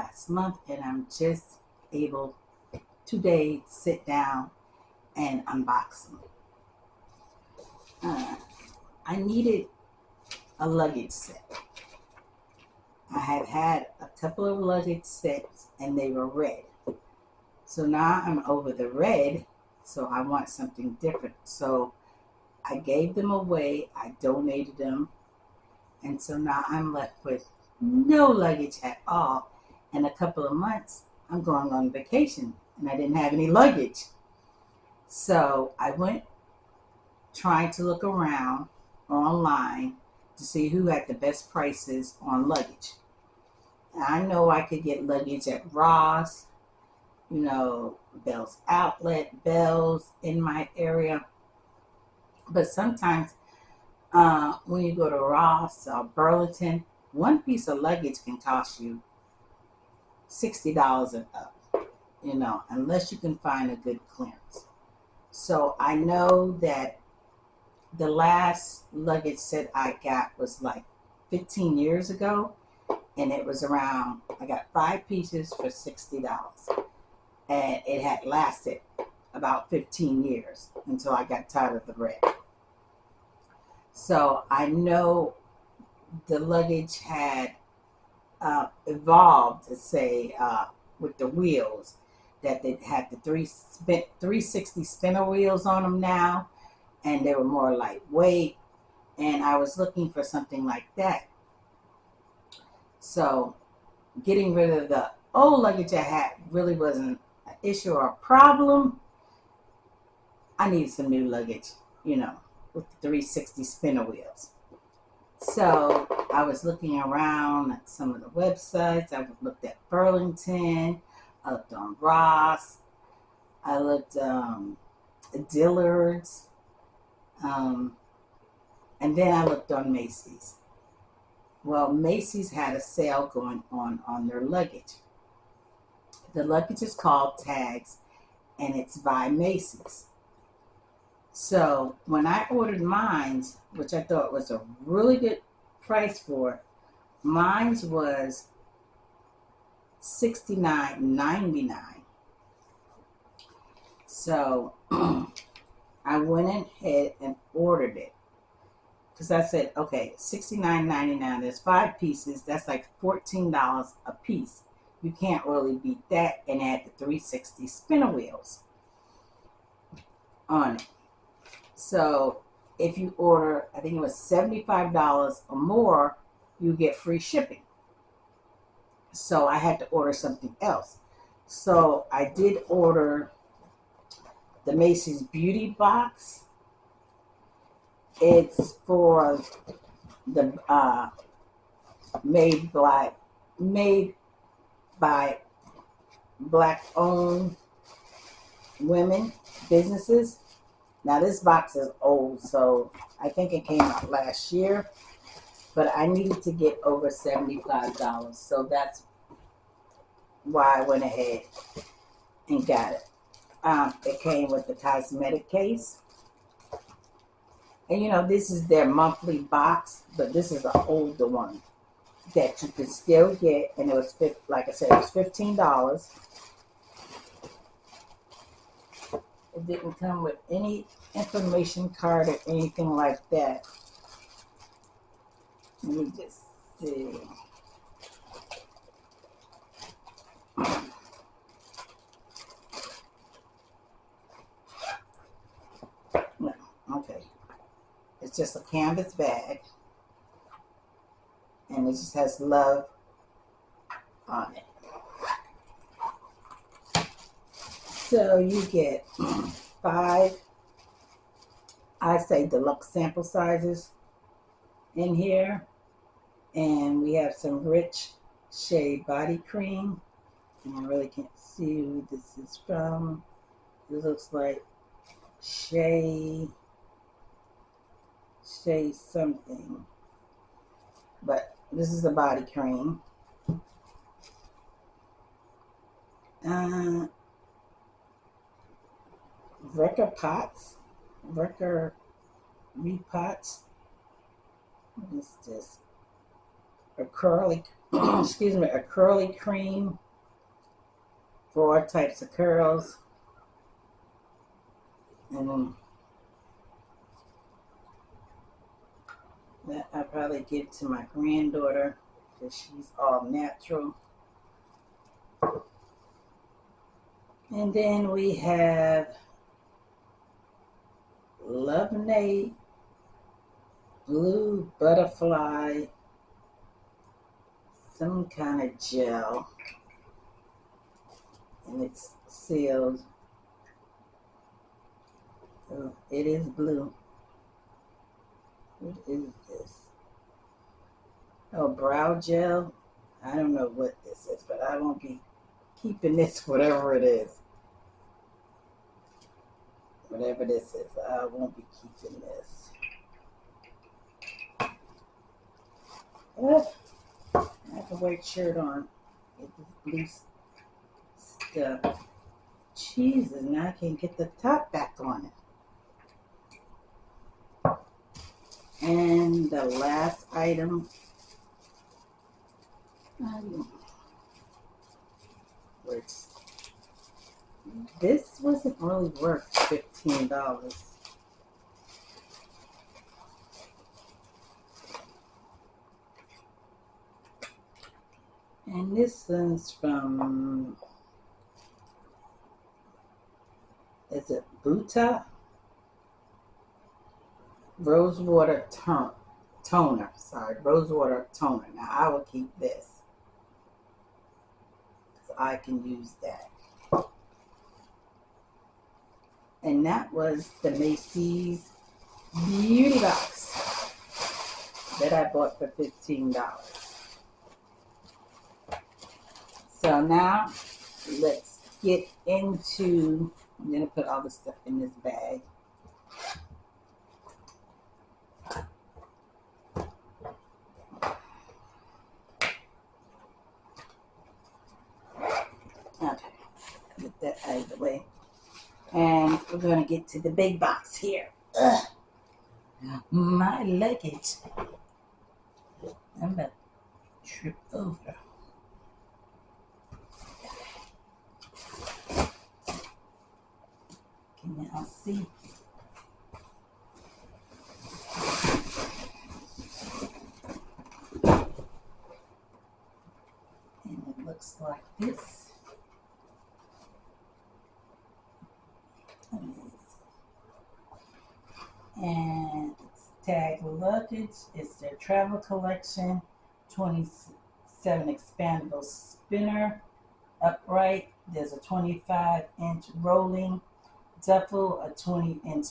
last month, and I'm just able today to sit down and unbox them. I needed a luggage set. I have had a couple of luggage sets and they were red. So now I'm over the red, so I want something different. So I gave them away, I donated them, and so now I'm left with no luggage at all. In a couple of months, I'm going on vacation and I didn't have any luggage. So I went trying to look around online to see who had the best prices on luggage. And I know I could get luggage at Ross, Bell's Outlet, Bell's in my area. But sometimes when you go to Ross or Burlington, one piece of luggage can cost you $60 and up, unless you can find a good clearance. So I know that the last luggage set I got was like 15 years ago, and it was around, I got 5 pieces for $60. And it had lasted about 15 years until I got tired of the red. So I know the luggage had evolved to say with the wheels that they had the 360 spinner wheels on them now, and they were more lightweight, and I was looking for something like that. So getting rid of the old luggage I had really wasn't an issue or a problem. I needed some new luggage, with the 360 spinner wheels. So I was looking around at some of the websites. I looked at Burlington. I looked on Ross. I looked at Dillard's. And then I looked on Macy's. Well, Macy's had a sale going on their luggage. The luggage is called Tags, and it's by Macy's. So when I ordered mine, which I thought was a really good price for it, mine was $69.99. So I went ahead and ordered it because I said, okay, $69.99. There's 5 pieces. That's like $14 a piece. You can't really beat that, and add the 360 spinner wheels on it. So if you order, I think it was $75 or more, you get free shipping. So I had to order something else. So I did order the Macy's Beauty Box. It's for the made by black owned women businesses. Now this box is old, so I think it came out last year, but I needed to get over $75, so that's why I went ahead and got it. It came with the cosmetic case, and this is their monthly box, but this is an older one that you could still get, and it was like I said, it was $15. It didn't come with any information card or anything like that. Let me just see. No, okay. It's just a canvas bag, and it just has love on it. So you get 5, I say, deluxe sample sizes in here. And we have some Rich Shea Body Cream. And I really can't see who this is from. It looks like Shea something. But this is the body cream. Wrecker Pots. Wrecker Repots. What is this? a curly, excuse me, a curly cream for all types of curls. And that I probably give to my granddaughter because she's all natural. And then we have Lemonade Blue Butterfly, some kind of gel, and it's sealed. So it is blue. What is this? Oh, brow gel. I don't know what this is, but I won't be keeping this, whatever it is. Whatever this is, I won't be keeping this. I have a white shirt on. Get this blue stuff. Jesus, now I can't get the top back on it. And the last item, which this wasn't really worth $15. And this one's from, is it Buta? Rosewater toner. Sorry, rosewater toner. Now I will keep this because I can use that. And that was the Macy's Beauty Box that I bought for $15. So now let's get into, I'm going to put all the stuff in this bag. Okay, get that out of the way. And we're going to get to the big box here. Ugh. My luggage. I'm about to trip over. Can y'all see? And it looks like this. And it's tagged luggage. It's their travel collection, 27 expandable spinner, upright. There's a 25-inch rolling duffel, a 20-inch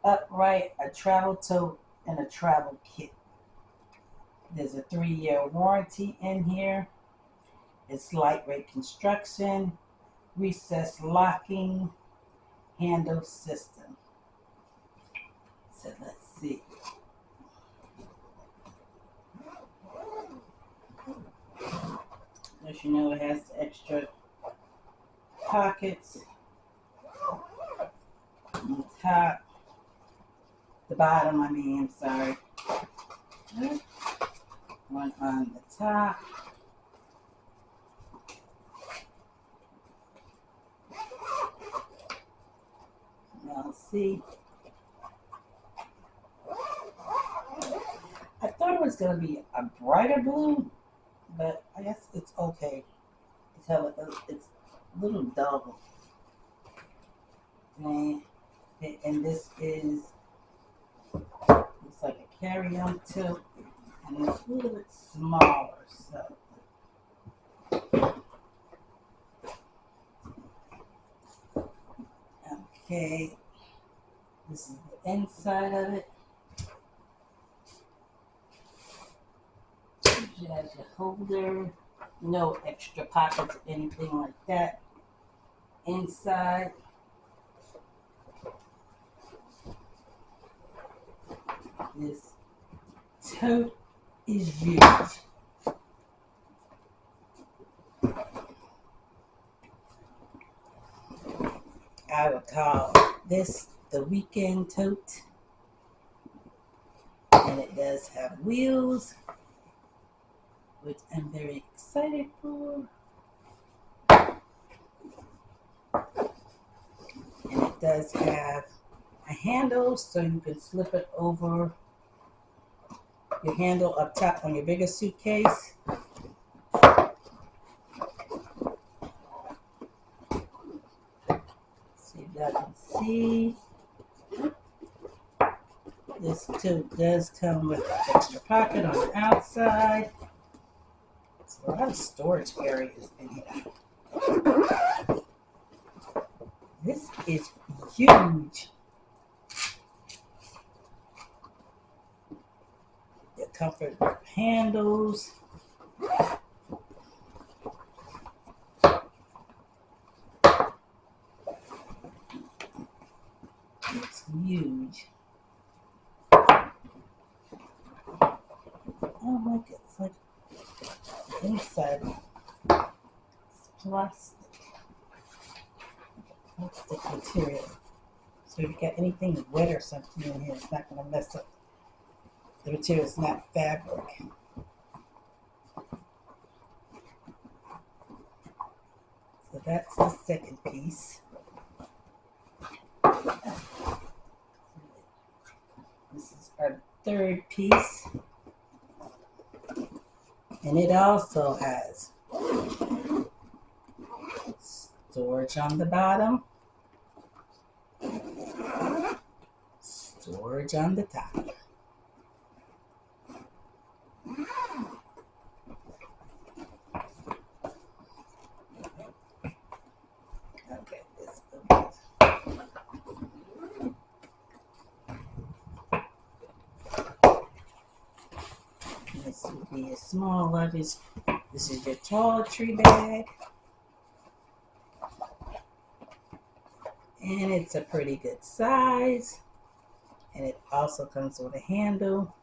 upright, a travel tote, and a travel kit. There's a 3-year warranty in here. It's lightweight construction, recessed locking, handle system. So let's see. As you know, it has extra pockets on the top, the bottom, I'm sorry. One on the top. Now see. I thought it was going to be a brighter blue, but I guess it's okay. Tell it it's a little dull. And this is, looks like a carry-on tote, and it's a little bit smaller. So, okay, this is the inside of it. You have your holder, no extra pockets or anything like that. Inside, this tote is huge. I would call this the weekend tote. And it does have wheels. which I'm very excited for. And it does have a handle so you can slip it over your handle up top on your bigger suitcase. So you guys can see this too does come with an extra pocket on the outside. It's a lot of storage areas in here. This is huge. The comfort handles. It's huge. Oh my goodness, like the inside is plastic material. So if you got anything wet or something in here, it's not going to mess up. The material is not fabric. So that's the second piece. This is our third piece. And it also has storage on the bottom, storage on the top. Okay, this would be a small luggage. This is your toiletry bag. And it's a pretty good size. And it also comes with a handle.